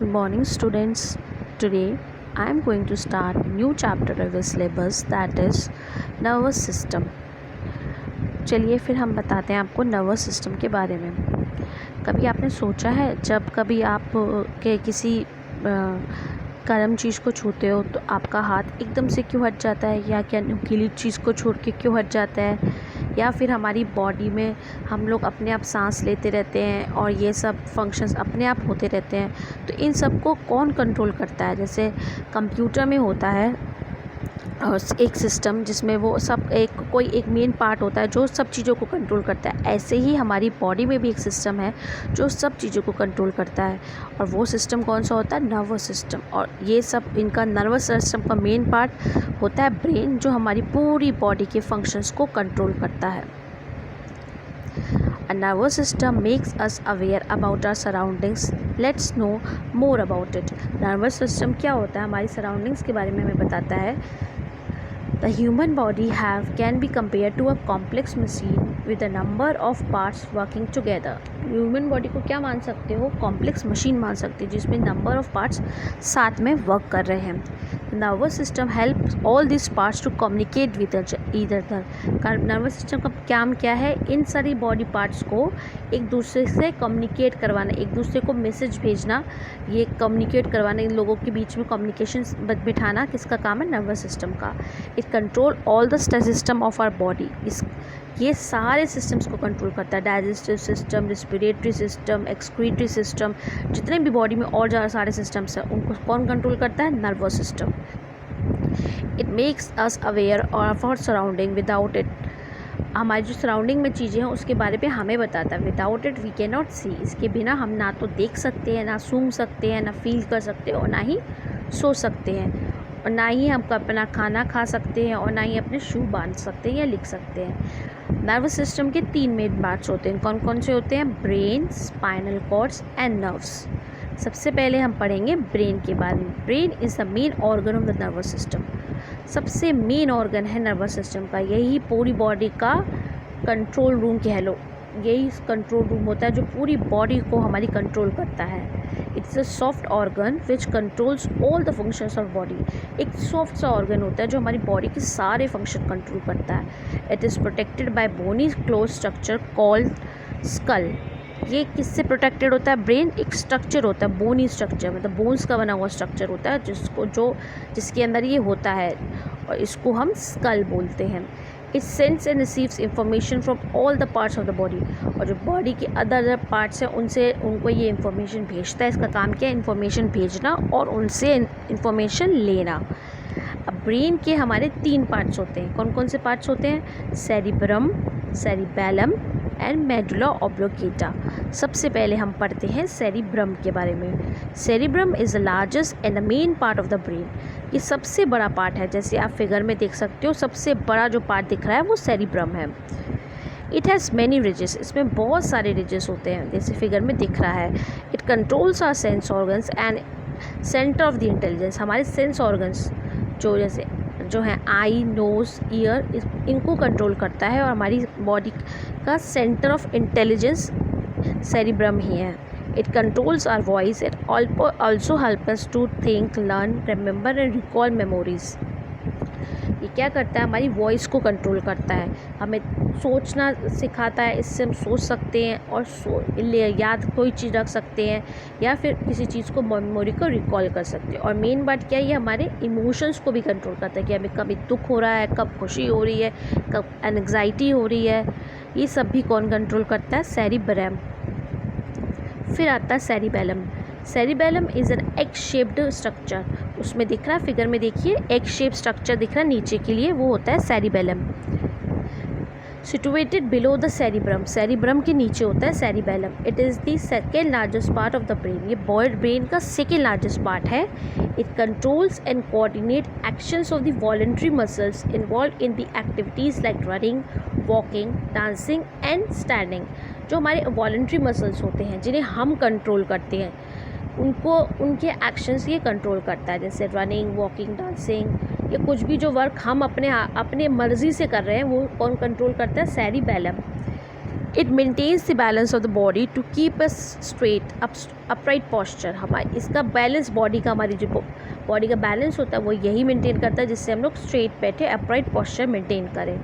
Good morning, students. Today I am going to start a new chapter of the syllabus, that is nervous system. चलिए फिर हम बताते हैं आपको nervous system के बारे में। कभी आपने सोचा है जब कभी आप के किसी गर्म चीज़ को छूते हो तो आपका हाथ एकदम से क्यों हट जाता है, या क्या नुकीली चीज़ को छोड़ के क्यों हट जाता है, या फिर हमारी बॉडी में हम लोग अपने आप सांस लेते रहते हैं और ये सब फंक्शंस अपने आप होते रहते हैं। तो इन सब को कौन कंट्रोल करता है? जैसे कंप्यूटर में होता है और एक सिस्टम जिसमें वो सब कोई एक मेन पार्ट होता है जो सब चीज़ों को कंट्रोल करता है। ऐसे ही हमारी बॉडी में भी एक सिस्टम है जो सब चीज़ों को कंट्रोल करता है, और वो सिस्टम कौन सा होता है? Nervous system. और ये सब इनका नर्वस सिस्टम का मेन पार्ट होता है ब्रेन, जो हमारी पूरी बॉडी के फंक्शंस को कंट्रोल करता है। A nervous system makes us aware about our surroundings. Let's know more about it. Nervous system क्या होता है? हमारी सराउंडिंग्स के बारे में हमें बताता है। The human body can be compared to a complex machine with a number of parts working together. Human body को क्या मान सकते हो? कॉम्प्लेक्स मशीन मान सकते हो जिसमें नंबर ऑफ पार्ट्स साथ में वर्क कर रहे हैं। Nervous system helps all this parts to communicate with either other. Nervous system का काम क्या है? इन सारी बॉडी पार्ट्स को एक दूसरे से कम्युनिकेट करवाना, एक दूसरे को मैसेज भेजना, ये कम्युनिकेट करवाना, इन लोगों के बीच में कम्युनिकेशन बिठाना किसका काम है? नर्वस सिस्टम का। It control all the system of our body. ये सारे सिस्टम्स को कंट्रोल करता है। Digestive system, respiratory system, excretory system, जितने भी बॉडी में और ज़्यादा सारे सिस्टम्स हैं उनको कौन कंट्रोल करता है? Nervous system. It makes us aware of our surrounding. Without it, हमारी जो सराउंडिंग में चीज़ें हैं उसके बारे में हमें बताता है। Without it we can not see. इसके बिना हम ना तो देख सकते हैं, ना सूंघ सकते हैं, ना फील कर सकते हैं, और ना ही सो सकते हैं, और ना ही हम अपना खाना खा सकते हैं, और ना ही अपने शू बांध सकते हैं या लिख सकते हैं। नर्वस सिस्टम के 3 मेन पार्ट्स होते हैं। कौन कौन से होते हैं? Brain, spinal cords and nerves. सबसे पहले हम पढ़ेंगे ब्रेन के बारे में। Brain is the main organ of the nervous system. सबसे मेन ऑर्गन है नर्वस सिस्टम का। यही पूरी बॉडी का कंट्रोल रूम कह लो। यही कंट्रोल रूम होता है जो पूरी बॉडी को हमारी कंट्रोल करता है। It's a soft organ which controls all the functions of body. एक सॉफ्ट सा ऑर्गन होता है जो हमारी बॉडी के सारे फंक्शन कंट्रोल करता है। It is protected by bony close structure called skull. ये किससे प्रोटेक्टेड होता है? ब्रेन एक स्ट्रक्चर होता है, बोनी स्ट्रक्चर, मतलब बोन्स का बना हुआ स्ट्रक्चर होता है जिसके अंदर ये होता है, और इसको हम स्कल बोलते हैं। It sends and receives information from all the parts of the body. और जो बॉडी के अदर पार्ट्स हैं उनको ये इंफॉर्मेशन भेजता है। इसका काम क्या है? इंफॉर्मेशन भेजना और उनसे इंफॉर्मेशन लेना। अब ब्रेन के हमारे 3 पार्ट्स होते हैं। कौन कौन से पार्ट्स होते हैं? Cerebrum, cerebellum and medulla oblongata. सबसे पहले हम पढ़ते हैं सेरिब्रम के बारे में। Cerebrum is the largest and the main part of the brain. ये सबसे बड़ा पार्ट है। जैसे आप फिगर में देख सकते हो, सबसे बड़ा जो पार्ट दिख रहा है वो सेरिब्रम है। It has many ridges. इसमें बहुत सारे रिजेस होते हैं जैसे फिगर में दिख रहा है। It controls our sense organs and centre of the intelligence. हमारे सेंस ऑर्गन्स जो हैं आई, नोज़, ईयर, इनको कंट्रोल करता है, और हमारी बॉडी का सेंटर ऑफ इंटेलिजेंस सेरिब्रम ही है। It controls our voice. It also help us to think, learn, remember and recall memories. ये क्या करता है? हमारी वॉइस को कंट्रोल करता है, हमें सोचना सिखाता है। इससे हम सोच सकते हैं और याद कोई चीज़ रख सकते हैं, या फिर किसी चीज़ को मेमोरी को रिकॉल कर सकते हैं। और मेन बात क्या है? ये हमारे इमोशंस को भी कंट्रोल करता है कि हमें कभी दुख हो रहा है, कब खुशी हो रही है, कब एंग्जाइटी हो रही है। ये सब भी कौन कंट्रोल करता है? सेरिब्रम। फिर आता है cerebellum. Cerebellum is an egg shaped structure. उसमें दिख रहा है, फिगर में देखिए, एग शेप स्ट्रक्चर दिख रहा है नीचे के लिए, वो होता है cerebellum. Situated below the cerebrum. Cerebrum के नीचे होता है cerebellum. It is the second largest part of the brain. ये ब्रेन का सेकेंड लार्जेस्ट पार्ट है। It controls and coordinate actions of the voluntary muscles involve in the activities like running, walking, dancing and standing. जो हमारे voluntary muscles होते हैं जिन्हें हम control करते हैं, उनके एक्शंस ये कंट्रोल करता है, जैसे रनिंग, वॉकिंग, डांसिंग, या कुछ भी जो वर्क हम अपने मर्ज़ी से कर रहे हैं वो कौन कंट्रोल करता है? Cerebellum. It maintains the balance of the body to keep a straight upright posture. हमारी इसका बैलेंस बॉडी का, हमारी जो बॉडी का बैलेंस होता है वो यही मेंटेन करता है, जिससे हम लोग स्ट्रेट बैठे अपराइट पॉस्चर मेंटेन करें।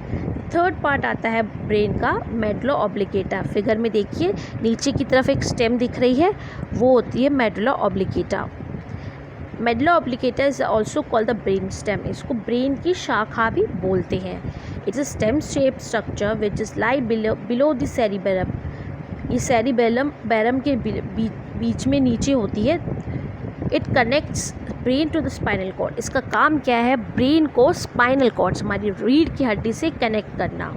थर्ड पार्ट आता है ब्रेन का मेडुला ऑब्लिगेटा। फिगर में देखिए नीचे की तरफ एक स्टेम दिख रही है, वो होती है medulla oblongata. Medulla oblongata is also called the brain stem. इसको ब्रेन की शाखा भी बोलते हैं। It's a stem shape structure which is lie below the cerebellum. ये सेरिबेलम के बीच में नीचे होती है। It connects brain to the spinal cord. इसका काम क्या है? ब्रेन को स्पाइनल कॉर्ड, हमारी रीढ़ की हड्डी से कनेक्ट करना।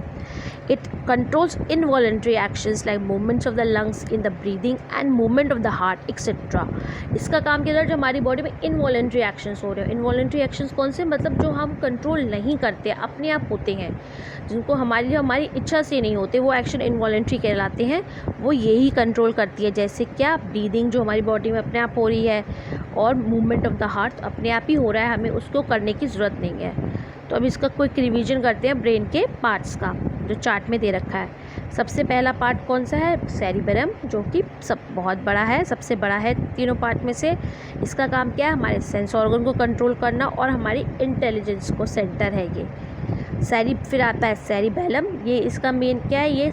It controls involuntary actions like movements of the lungs in the breathing and movement of the heart etcetera. इसका काम क्या है? जो हमारी बॉडी में इनवॉलेंट्री एक्शंस हो रहे हो। इनवॉलेंट्री एक्शंस कौन से? मतलब जो हम कंट्रोल नहीं करते, अपने आप होते हैं, जिनको हमारी इच्छा से नहीं होते, वो एक्शन इनवॉलेंट्री कहलाते हैं। वो यही कंट्रोल करती है। जैसे क्या? ब्रीदिंग जो हमारी बॉडी में अपने आप हो रही है, और मूवमेंट ऑफ द हार्ट अपने आप ही हो रहा है, हमें उसको करने की ज़रूरत नहीं है। तो अब इसका क्विक रिवीजन करते हैं ब्रेन के पार्ट्स का, जो चार्ट में दे रखा है। सबसे पहला पार्ट कौन सा है? सेरिबेलम, जो कि बहुत बड़ा है, सबसे बड़ा है तीनों पार्ट में से। इसका काम क्या है? हमारे सेंस ऑर्गन को कंट्रोल करना और हमारी इंटेलिजेंस को सेंटर है ये। फिर आता है सेरिबेलम। ये इसका मेन क्या है? ये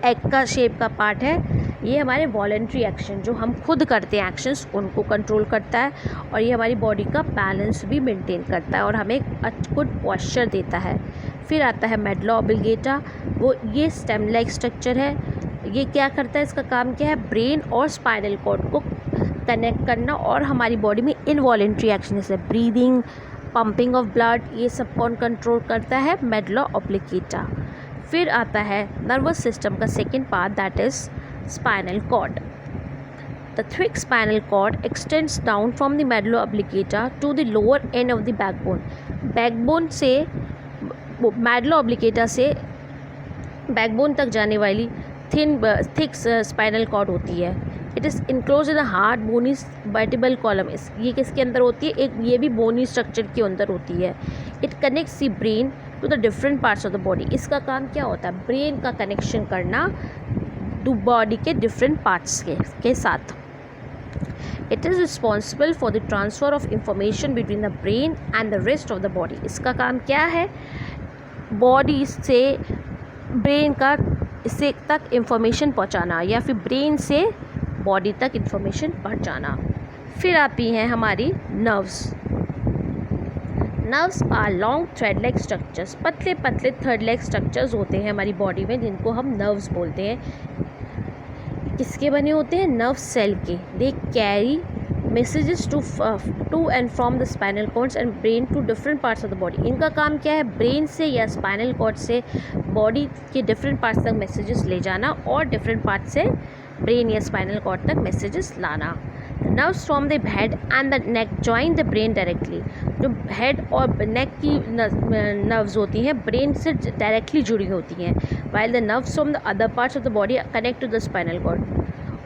एग का शेप का पार्ट है। ये हमारे वॉलेंट्री एक्शन, जो हम खुद करते हैं एक्शंस, उनको कंट्रोल करता है, और ये हमारी बॉडी का बैलेंस भी मेंटेन करता है और हमें एक गुड पॉस्चर देता है। फिर आता है मेडुला ऑब्लिगेटा। ये स्टेम लाइक स्ट्रक्चर है। ये क्या करता है? इसका काम क्या है? ब्रेन और स्पाइनल कॉर्ड को कनेक्ट करना और हमारी बॉडी में इनवॉलेंट्री एक्शन जैसे ब्रीदिंग, पंपिंग ऑफ ब्लड, ये सब कौन कंट्रोल करता है? मेडुला ऑब्लिगेटा। फिर आता है नर्वस सिस्टम का second part, that is spinal cord. The thick spinal cord extends down from the medulla oblongata to the lower end of the backbone. Backbone से, medulla oblongata से बैकबोन तक जाने वाली थिक स्पाइनल कॉर्ड होती है। It is enclose in the hard bony vertebral column. ये किसके अंदर होती है? ये भी बोनी स्ट्रक्चर के अंदर होती है। It connects the brain to the different parts of the body. इसका काम क्या होता है? ब्रेन का कनेक्शन करना बॉडी के डिफरेंट पार्ट्स के साथ। It is responsible for the transfer of information between the brain and the rest of the body. इसका काम क्या है? बॉडी से ब्रेन का इससे तक इंफॉर्मेशन पहुंचाना, या फिर ब्रेन से बॉडी तक इंफॉर्मेशन पहुंचाना। फिर आती हैं हमारी nerves. Nerves are long thread like structures. पतले पतले थ्रेड लाइक स्ट्रक्चर्स होते हैं हमारी बॉडी में, जिनको हम नर्व्स बोलते हैं। किसके बने होते हैं? नर्व सेल के। They carry messages to and from the spinal cords and brain to different parts of the body. इनका काम क्या है? ब्रेन से या स्पाइनल कॉर्ड से बॉडी के डिफरेंट पार्ट्स तक मैसेजेस ले जाना, और डिफरेंट पार्ट से ब्रेन या स्पाइनल कॉर्ड तक मैसेजेस लाना। Nerves from the head and the neck join the brain directly. जो हेड और नेक की नर्व्स होती हैं ब्रेन से डायरेक्टली जुड़ी होती हैं, while the nerves from the other parts of the body connect to the spinal cord.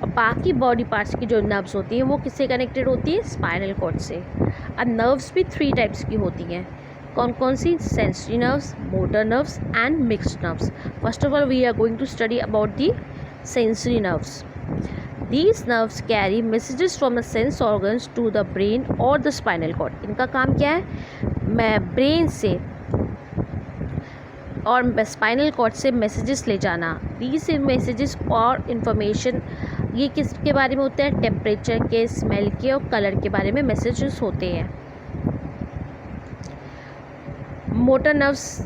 और बाकी बॉडी पार्ट्स की जो नर्व्स होती हैं वो किससे कनेक्टेड होती है? स्पाइनल कॉर्ड से। अब नर्व्स भी 3 टाइप्स की होती हैं। कौन कौन सी? Sensory nerves, motor nerves and mixed nerves. First of all we are going to study about the sensory nerves. These nerves carry messages from the sense organs to the brain or the spinal cord. इनका काम क्या है? मैं brain से और spinal cord से messages ले जाना। These मैसेजेस और इंफॉर्मेशन ये किसके बारे में होते हैं? टेम्परेचर के, स्मेल के और कलर के बारे में मैसेजेस होते हैं। Motor nerves,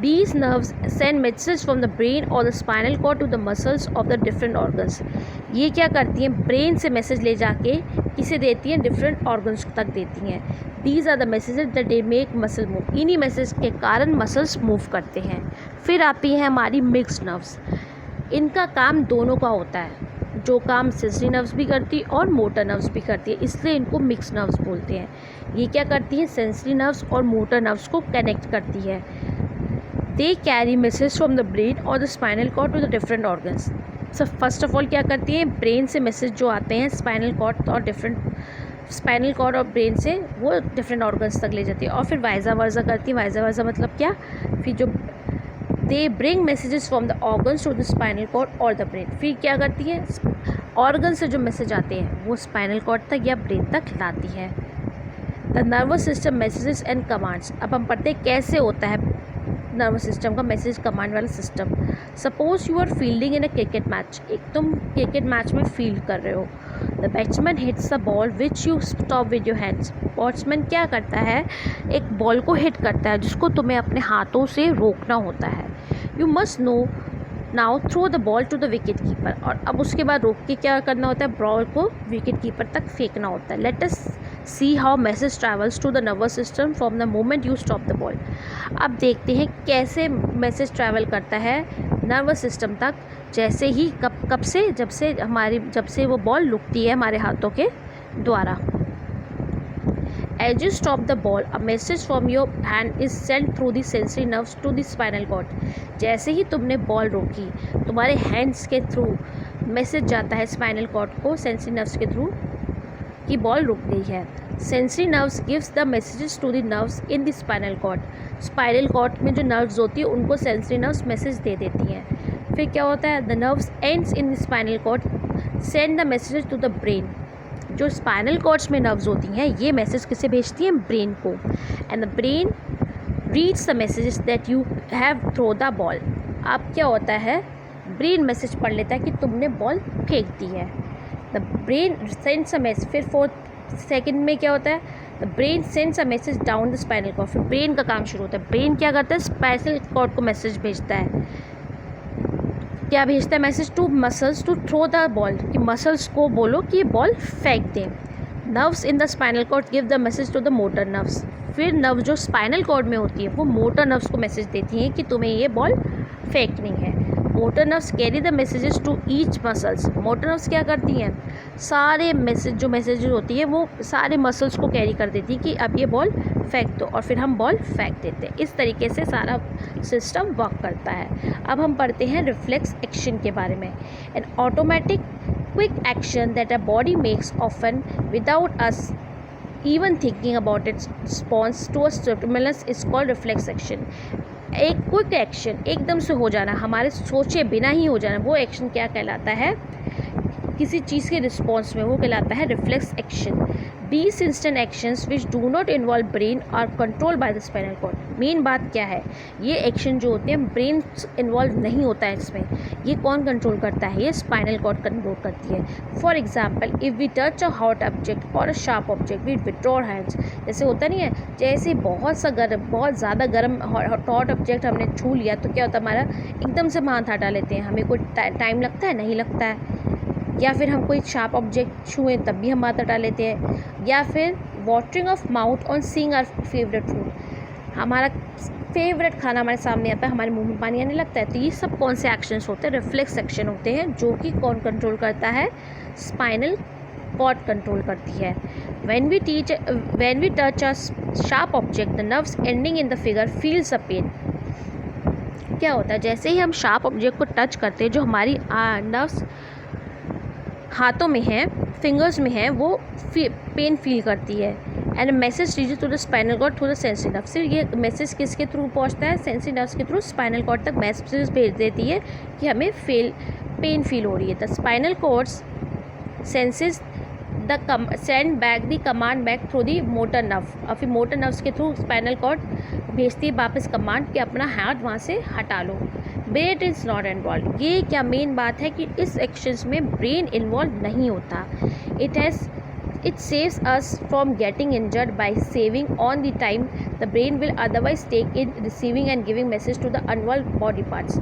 these nerves send messages from the brain or the spinal cord to the muscles of the different organs. ये क्या करती हैं? ब्रेन से मैसेज ले जाके किसे देती हैं? डिफरेंट ऑर्गन्स तक देती हैं। These are the messages that they make muscle move. इन्हीं मैसेज के कारण मसल्स मूव करते हैं। फिर आती हैं हमारी मिक्स्ड नर्व्स। इनका काम दोनों का होता है, जो काम सेंसरी नर्व्स भी करती है और मोटर नर्व्स भी करती है, इसलिए इनको मिक्स नर्व्स बोलते हैं। ये क्या करती हैं? सेंसरी नर्व्स और मोटर नर्व्स को कनेक्ट करती है। They carry message from the brain और the spinal cord to the different organs. सब फर्स्ट ऑफ ऑल क्या करती हैं? ब्रेन से मैसेज जो आते हैं स्पाइनल कॉर्ड और स्पाइनल कॉर्ड और ब्रेन से वो डिफरेंट ऑर्गन्स तक ले जाती है, और फिर वाइजा वर्जा करती है। वाइजा वर्जा मतलब क्या? फिर जो they bring messages from the organs to the spinal cord और द ब्रेन। फिर क्या करती है, ऑर्गन से जो मैसेज आते हैं वो स्पाइनल कॉर्ड तक या ब्रेन तक लाती है। The nervous system messages and commands. अब हम पढ़ते हैं कैसे होता है नर्वस सिस्टम का मैसेज कमांड वाला सिस्टम। Suppose you are fielding in a cricket match, एक तुम क्रिकेट मैच में फील्ड कर रहे हो। The batsman hits the ball which you stop with your hands. Batsman क्या करता है, एक बॉल को हिट करता है जिसको तुम्हें अपने हाथों से रोकना होता है। You must know now throw the ball to the wicket keeper. और अब उसके बाद रोक के क्या करना होता है, बॉल को विकेट कीपर तक फेंकना होता है। Let us see how message travels to the nervous system from the moment you stop the ball. अब देखते हैं कैसे मैसेज ट्रैवल करता है नर्वस सिस्टम तक, जैसे ही कब से जब से वो बॉल रुकती है हमारे हाथों के द्वारा। As you stop the ball, a message from your hand is sent through the sensory nerves to the spinal cord. जैसे ही तुमने बॉल रोकी, तुम्हारे हैंड्स के थ्रू मैसेज जाता है स्पाइनल कॉर्ड को सेंसरी नर्व्स के थ्रू कि बॉल रुक गई है। Sensory nerves gives the messages to the nerves in the spinal cord. Spinal cord में जो नर्व्स होती है उनको सेंसरी नर्व्स मैसेज दे देती हैं। फिर क्या होता है, the nerves ends in the spinal cord send the messages to the brain. जो स्पाइनल कॉर्ड्स में नर्व्स होती हैं ये मैसेज किसे भेजती हैं, ब्रेन को। And the brain reads the messages that you have throw the ball. अब क्या होता है, ब्रेन मैसेज पढ़ लेता है कि तुमने बॉल फेंक दी है। The brain sends a message. फिर 4th सेकेंड में क्या होता है, the brain sends a message down the spinal cord. फिर ब्रेन का काम शुरू होता है। ब्रेन क्या करता है, स्पाइनल कॉर्ड को मैसेज भेजता है। क्या भेजता है message, to muscles to throw the ball, कि मसल्स को बोलो कि ये बॉल फेंक दें। Nerves in the spinal cord give the message to the motor nerves. फिर नर्व जो स्पाइनल कॉर्ड में होती है वो मोटर नर्व्स को मैसेज देती हैं कि तुम्हें ये बॉल फेंकनी है। Motor nerves carry the messages to each muscles. Motor nerves क्या करती हैं, सारे मैसेजेस होती है वो सारे मसल्स को कैरी कर देती है कि अब ये बॉल फेंक दो, और फिर हम बॉल फेंक देते हैं। इस तरीके से सारा सिस्टम वर्क करता है। अब हम पढ़ते हैं रिफ्लेक्स एक्शन के बारे में। N automatic quick action that a body makes often without us even thinking about its response to a stimulus is called reflex action. एक क्विक एक्शन एकदम से हो जाना, हमारे सोचे बिना ही हो जाना, वो एक्शन क्या कहलाता है, किसी चीज़ के रिस्पॉन्स में, वो कहलाता है reflex action. These instant actions which do not involve brain are controlled by the spinal cord. Main बात क्या है, ये एक्शन जो होते हैं ब्रेन इन्वॉल्व नहीं होता है इसमें, ये कौन कंट्रोल करता है, ये स्पाइनल कॉर्ड कंट्रोल करती है। For example, if we touch a hot object और a sharp object we withdraw hands. जैसे होता नहीं है, जैसे बहुत ज़्यादा गर्म हॉट ऑब्जेक्ट हमने छू लिया तो क्या होता है, हमारा एकदम से हाथ हटा लेते हैं, हमें कोई टाइम लगता है, नहीं लगता है। या फिर हम कोई शार्प ऑब्जेक्ट छुएं तब भी हम हाथ हटा लेते हैं। या फिर watering of mouth on seeing our favourite food, हमारा फेवरेट खाना हमारे सामने आता है, हमारे मुंह में पानी आने लगता है। तो ये सब कौन से एक्शंस होते हैं, रिफ्लेक्स एक्शन होते हैं, जो कि कौन कंट्रोल करता है, स्पाइनल कॉर्ड कंट्रोल करती है। When we touch a sharp object the nerves ending in the finger feels a pain. क्या होता है, जैसे ही हम शार्प ऑब्जेक्ट को टच करते हैं, जो हमारी नर्व्स हाथों में है, फिंगर्स में है, वो पेन फील करती है। And message reaches to the spinal cord through the sensory nerve. फिर ये मैसेज किसके थ्रू पहुंचता है, सेंसरी नर्व्स के थ्रू स्पाइनल कॉर्ड तक मैसेज भेज देती है कि हमें पेन फील हो रही है। The spinal cords senses send back the command back through the motor nerve. और फिर मोटर नर्व्स के थ्रू स्पाइनल कॉर्ड भेजती है वापस कमांड कि अपना हाथ वहाँ से हटा लो। Brain is not involve. ये क्या मेन बात है कि इस एक्शंस में ब्रेन इन्वॉल्व नहीं होता। It saves us from getting injured by saving on the time the brain will otherwise take in receiving and giving message to the involved body parts.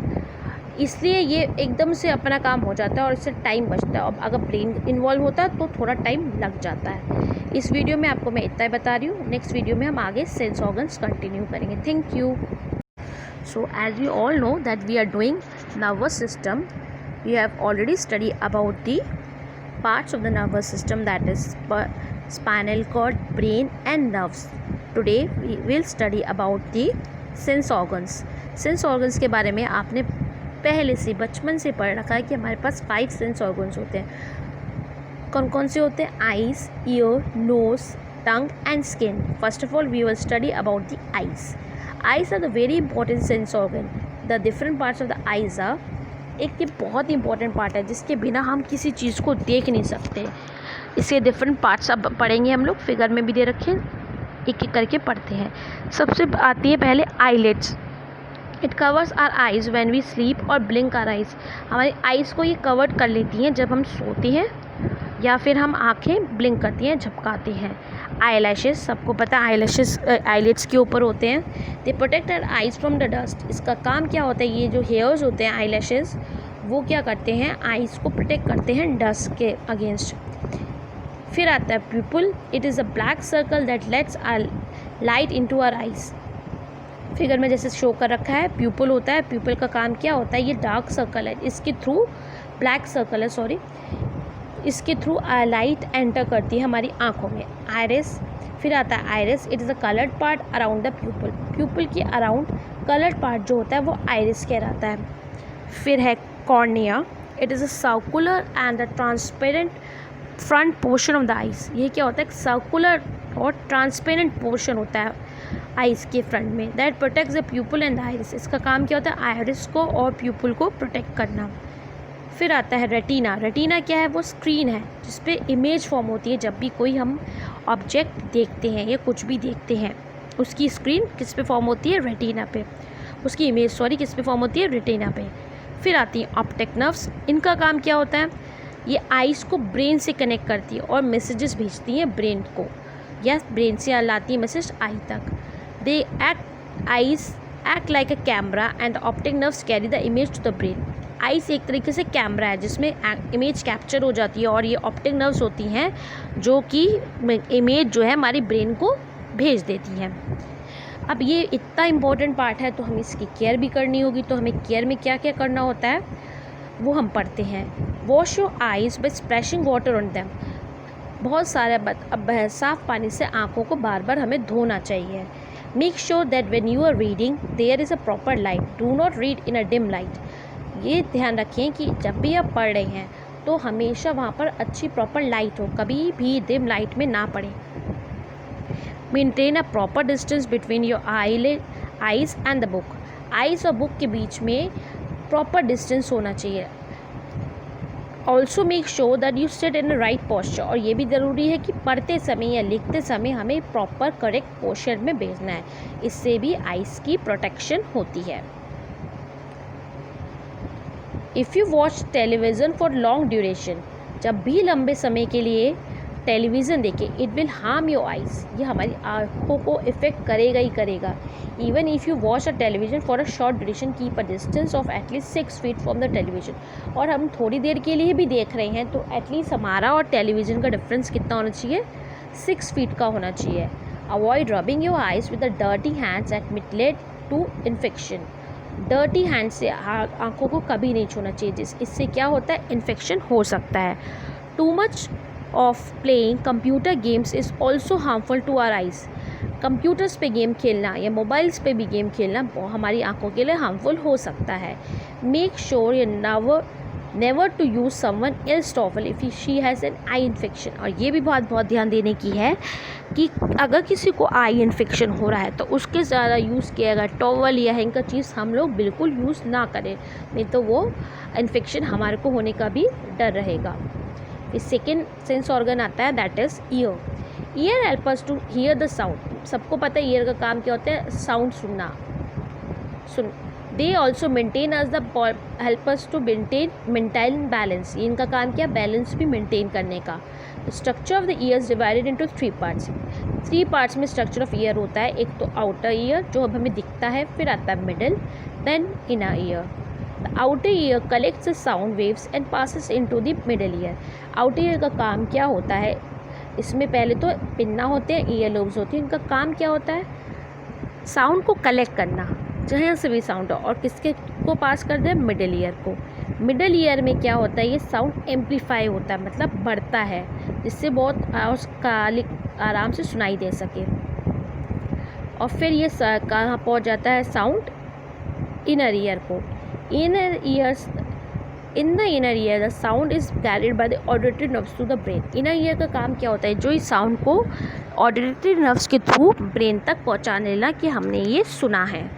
इसलिए ये एकदम से अपना काम हो जाता है और इससे टाइम बचता है। अब अगर ब्रेन इन्वॉल्व होता है तो थोड़ा टाइम लग जाता है। इस वीडियो में आपको मैं इतना ही बता रही हूँ, नेक्स्ट वीडियो में हम आगे सेंस ऑर्गन्स कंटिन्यू करेंगे। Thank you. So as we all know that we are doing nervous system, we have already studied about the parts of the nervous system, that is spinal cord, brain and nerves. Today we will study about the sense organs. Sense organs के बारे में आपने पहले से बचपन से पढ़ रखा है कि हमारे पास 5 सेंस ऑर्गन्स होते हैं। कौन कौन से होते हैं, eyes, ear, nose, tongue and skin. First of all we will study about the eyes. Eyes are the very important sense organ. The different parts of the eyes are, एक ये बहुत ही इंपॉर्टेंट पार्ट है जिसके बिना हम किसी चीज़ को देख नहीं सकते। इसके डिफरेंट पार्ट्स अब पढ़ेंगे हम लोग, फिगर में भी दे रखे हैं, एक एक करके पढ़ते हैं। सबसे आती है पहले eyelids. It covers our eyes when we sleep और ब्लिंक आर आइज़। हमारी आइज़ को ये कवर कर लेती हैं जब हम सोते हैं या फिर हम आंखें ब्लिंक करती हैं, झपकाती हैं। आईलैशेस, सबको पता है आईलैशेस आईलिड्स के ऊपर होते हैं। They protect our eyes from the dust. इसका काम क्या होता है, ये जो हेयर्स होते हैं आईलैशेस वो क्या करते हैं, आइज़ को प्रोटेक्ट करते हैं डस्ट के अगेंस्ट। फिर आता है pupil. It is a black circle that lets light into our eyes. Figure में जैसे शो कर रखा है, प्यूपल होता है। प्यूपल का काम क्या होता है, ये डार्क सर्कल है, इसके थ्रू ब्लैक सर्कल है सॉरी, इसके थ्रू लाइट एंटर करती है हमारी आँखों में। आयरिस, फिर आता है iris. It is a coloured part around the pupil. Pupil के अराउंड कलर्ड पार्ट जो होता है वो आयरिस कहलाता है। फिर है cornea. It is a circular and the transparent front portion of the eyes. ये क्या होता है, सर्कुलर और ट्रांसपेरेंट पोर्शन होता है आइज़ के फ्रंट में, that protects the pupal and the iris. इसका काम क्या होता है, आइरिस को और प्यूपल को प्रोटेक्ट करना। फिर आता है रेटिना। रेटिना क्या है, वो स्क्रीन है जिस पे इमेज फॉर्म होती है जब भी कोई हम ऑब्जेक्ट देखते हैं या कुछ भी देखते हैं, उसकी स्क्रीन किस पे फॉर्म होती है, रेटिना पे, उसकी इमेज सॉरी किस पे फॉर्म होती है, रेटिना पे। फिर आती है ऑप्टिक नर्व्स। इनका काम क्या होता है, ये आइज़ को ब्रेन से कनेक्ट करती है और मैसेजेस भेजती हैं ब्रेन को, या ब्रेन से लाती है मैसेज आई तक। The eyes act like a camera and optic nerves carry the image to the brain. Eyes एक तरीके से कैमरा है जिसमें इमेज कैप्चर हो जाती है और ये ऑप्टिक नर्व्स होती हैं जो कि इमेज जो है हमारी ब्रेन को भेज देती हैं। अब ये इतना इम्पोर्टेंट पार्ट है तो हमें इसकी केयर भी करनी होगी, तो हमें केयर में क्या क्या करना होता है वो हम पढ़ते हैं। Wash your eyes by splashing water on them. बहुत सारे अब साफ़ पानी से आँखों को बार बार हमें धोना चाहिए। Make sure that when you are reading there is a proper light, do not read in a dim light. ये ध्यान रखें कि जब भी आप पढ़ रहे हैं तो हमेशा वहाँ पर अच्छी प्रॉपर लाइट हो, कभी भी डिम लाइट में ना पढ़ें। Maintain a proper distance between your eyes and the book. Eyes और बुक के बीच में प्रॉपर डिस्टेंस होना चाहिए। Also make sure that you sit in the right posture. और ये भी ज़रूरी है कि पढ़ते समय या लिखते समय हमें प्रॉपर करेक्ट पोस्चर में बैठना है, इससे भी आइज़ की प्रोटेक्शन होती है। If you watch television for long duration, जब भी लंबे समय के लिए टेलीविज़न देखें, it will harm your eyes. ये हमारी आँखों को इफ़ेक्ट करेगा ही करेगा। Even if you watch a television for a short duration, keep a distance of at least 6 feet from the television. और हम थोड़ी देर के लिए भी देख रहे हैं तो एटलीस्ट हमारा और टेलीविज़न का डिफरेंस कितना होना चाहिए, 6 फीट का होना चाहिए। Avoid rubbing your eyes with the dirty hands it might lead to infection. Dirty hand से आँखों को कभी नहीं छूना चाहिए, इससे क्या होता है, इन्फेक्शन हो सकता है। Too much of playing computer games is also harmful to our eyes. Computers पे गेम खेलना या मोबाइल्स पे भी गेम खेलना हमारी आँखों के लिए हार्मफुल हो सकता है। Make sure you never to use someone else towel if she has an eye infection. और ये भी बहुत ध्यान देने की है कि अगर किसी को आई इन्फेक्शन हो रहा है तो उसके ज़्यादा यूज़ किया गया टॉवल या हैंकर चीज़ हम लोग बिल्कुल यूज़ ना करें, नहीं तो वो इन्फेक्शन हमारे को होने का भी डर रहेगा। फिर सेकेंड सेंस ऑर्गन आता है, that is ear. Ear help us to hear the sound. सबको पता है ईयर का काम क्या होता है, साउंड सुनना। They also maintain us the help us to maintain balance. इनका काम क्या, बैलेंस भी मेंटेन करने का। Structure of the ears divided into 3 parts. 3 parts में स्ट्रक्चर ऑफ ईयर होता है। एक तो आउटर ईयर जो अब हमें दिखता है, फिर आता है middle, then inner ear. The outer ear collects the sound waves and passes into the middle ear. Outer ear का काम क्या होता है, इसमें पहले तो पिन्ना होते हैं, ईयर लोब्स होती हैं। इनका काम क्या होता है, साउंड को कलेक्ट करना, जहाँ से भी साउंड हो, और किसके को पास कर दे, मिडल ईयर को। मिडल ईयर में क्या होता है, ये साउंड एम्पलीफाई होता है, मतलब बढ़ता है, जिससे बहुत आराम से सुनाई दे सके। और फिर ये कहाँ पहुँच जाता है साउंड, इनर ईयर को। In the inner ear the sound is carried by the auditory nerves to the brain. Inner ear का काम क्या होता है, जो इस साउंड को ऑडिटरी नर्व्स के थ्रू ब्रेन तक पहुंचाने लगा कि हमने ये सुना है।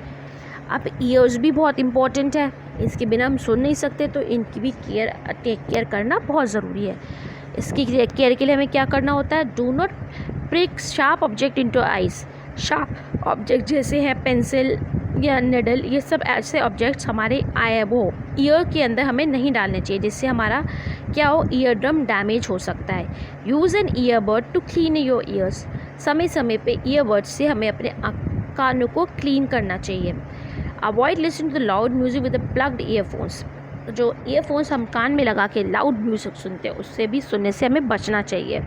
अब ईयर्स भी बहुत इंपॉर्टेंट है, इसके बिना हम सुन नहीं सकते, तो इनकी भी टेक केयर करना बहुत ज़रूरी है। इसकी केयर के लिए हमें क्या करना होता है, do not prick sharp object into eyes. Sharp object जैसे है पेंसिल या निडल, ये सब ऐसे ऑब्जेक्ट्स हमारे वो ईयर के अंदर हमें नहीं डालने चाहिए, जिससे हमारा क्या हो, ईयर ड्रम डैमेज हो सकता है। Use an earbud to clean your ears. समय समय पे ईयरबड से हमें अपने कानों को क्लीन करना चाहिए। Avoid listening to the loud music with the plugged earphones. जो ईयरफोन्स हम कान में लगा के लाउड म्यूजिक सुनते हैं, उससे भी सुनने से हमें बचना चाहिए।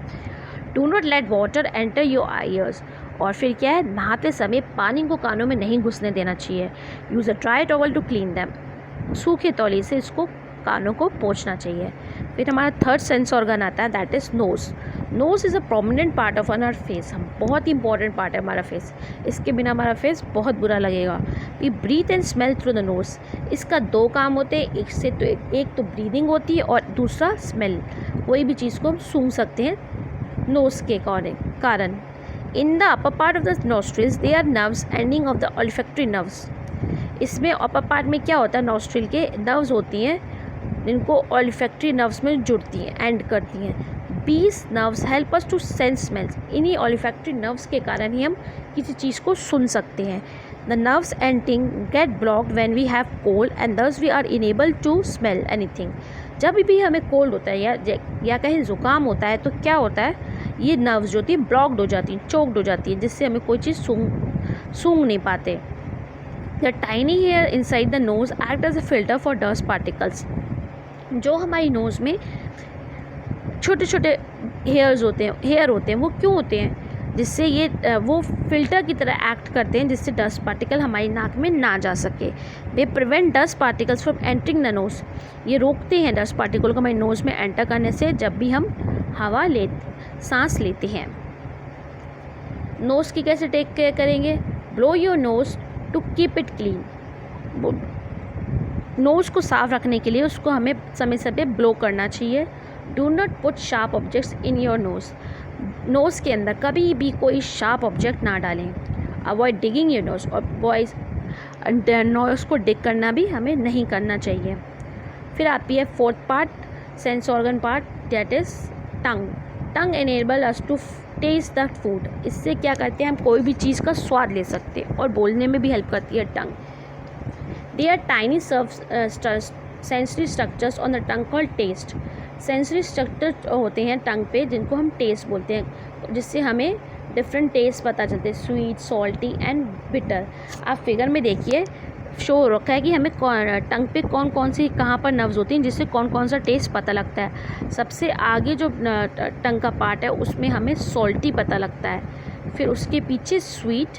Do not let water enter your ears. और फिर क्या है, नहाते समय पानी को कानों में नहीं घुसने देना चाहिए। Use a dry towel to clean them. सूखे तौली से इसको कानों को पोंछना चाहिए। फिर हमारा थर्ड सेंस ऑर्गन आता है, that is nose. Nose is a prominent part of our face. हम बहुत ही इंपॉर्टेंट पार्ट है हमारा फेस, इसके बिना हमारा फेस बहुत बुरा लगेगा। We breathe and smell through the nose. इसका दो काम होते हैं, एक तो ब्रीदिंग होती है और दूसरा स्मेल। कोई भी चीज़ को हम सूंघ सकते हैं नोज़ के कारण। In the upper part of the nostrils they are nerves ending of the olfactory nerves. इसमें अपर पार्ट में क्या होता है, नॉस्ट्रिल के नर्व्स होती हैं, इनको ऑल्फैक्टरी नर्व्स में जुड़ती हैं, एंड करती हैं। These nerves help us to sense smells। इन्हीं ऑल्फैक्टरी नर्व्स के कारण ही हम किसी चीज़ को सुन सकते हैं। The nerves ending get blocked when we have cold and thus we are unable to smell anything। जब भी हमें कोल्ड होता है या कहीं ज़ुकाम होता है, तो क्या होता है, ये नर्व्स जो होती हैं ब्लॉक्ड हो जाती हैं, चोक्ड हो जाती हैं, जिससे हमें कोई चीज़ सूंघ नहीं पाते। The tiny hair inside the nose act as a filter for dust particles। जो हमारी नोज़ में छोटे छोटे हेयर होते हैं, वो क्यों होते हैं, जिससे ये वो फिल्टर की तरह एक्ट करते हैं, जिससे डस्ट पार्टिकल हमारी नाक में ना जा सके। They prevent dust particles from entering the nose. ये रोकते हैं डस्ट पार्टिकल को हमारी नोज़ में एंटर करने से, जब भी हम सांस लेते हैं। नोज़ की कैसे टेक केयर करेंगे, blow your nose to keep it clean. Nose को साफ रखने के लिए उसको हमें समय समय ब्लो करना चाहिए। Do not put sharp objects in your nose. Nose के अंदर कभी भी कोई शार्प ऑब्जेक्ट ना डालें। Avoid digging your nose. और बॉयज़ नोज़ को डिग करना भी हमें नहीं करना चाहिए। फिर आती है fourth part, sense organ part, that is tongue. Tongue enable us to taste the food. इससे क्या करते हैं, हम कोई भी चीज़ का स्वाद ले सकते हैं, और बोलने में भी हेल्प करती है टंग। There are tiny sensory structures on the tongue called taste। Sensory structure होते हैं टंग पे, जिनको हम टेस्ट बोलते हैं, जिससे हमें डिफरेंट टेस्ट पता चलते हैं, स्वीट, सॉल्टी एंड बिटर। आप फिगर में देखिए, शो हो रखा है कि हमें टंग पे कौन कौन सी कहाँ पर नर्व्स होती हैं, जिससे कौन कौन सा टेस्ट पता लगता है। सबसे आगे जो टंग का पार्ट है, उसमें हमें सॉल्टी पता लगता है, फिर उसके पीछे स्वीट,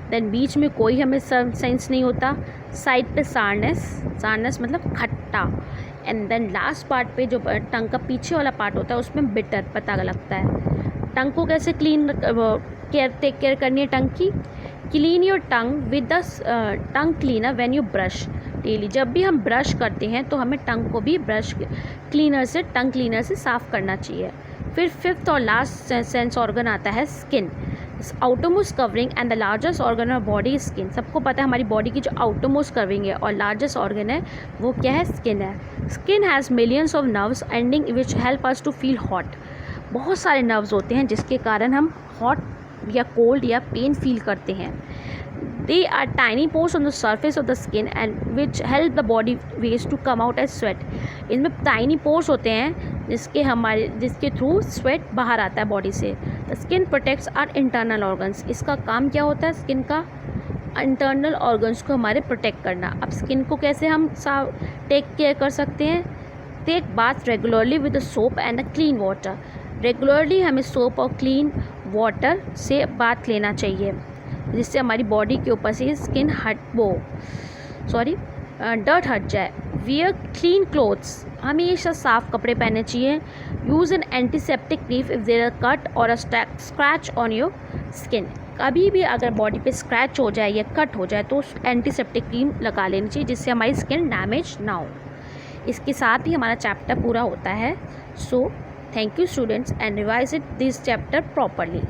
देन बीच में कोई हमें सेंस नहीं होता, साइड पे सारनेस मतलब खट्टा, एंड देन लास्ट पार्ट पे जो टंग का पीछे वाला पार्ट होता है, उसमें बिटर पता लगता है। टंग को कैसे टेक केयर करनी है टंग की, clean your tongue with the tongue cleaner when you brush daily. जब भी हम ब्रश करते हैं तो हमें टंग को भी टंग क्लीनर से साफ़ करना चाहिए। फिर फिफ्थ और लास्ट सेंस ऑर्गन आता है skin. Outermost covering and the largest organ of body skin. सबको पता है हमारी बॉडी की जो आउटरमोस्ट कवरिंग है और लार्जेस्ट ऑर्गन है, वो क्या है, स्किन है। Skin has millions of nerves ending which help us to feel hot. बहुत सारे नर्व्स होते हैं जिसके कारण हम हॉट या कोल्ड या पेन फील करते हैं। They are tiny pores on the surface of the skin and which help the body waste to come out as sweat। इनमें tiny pores होते हैं जिसके थ्रू स्वेट बाहर आता है बॉडी से। The skin protects our internal organs। इसका काम क्या होता है, स्किन का इंटरनल ऑर्गन्स को हमारे प्रोटेक्ट करना। अब स्किन को कैसे हम टेक केयर कर सकते हैं, take bath regularly with the soap and the clean water. Regularly हमें सोप और क्लीन वाटर से बाथ लेना चाहिए, जिससे हमारी बॉडी के ऊपर से स्किन डर्ट हट जाए। Wear clean clothes. हमेशा साफ़ कपड़े पहनने चाहिए। Use an antiseptic cream if there are cut और a scratch on your skin. कभी भी अगर बॉडी पे स्क्रैच हो जाए या कट हो जाए तो एंटीसेप्टिक क्रीम लगा लेनी चाहिए, जिससे हमारी स्किन डैमेज ना हो। इसके साथ ही हमारा चैप्टर पूरा होता है। So thank you students and revise it this chapter properly.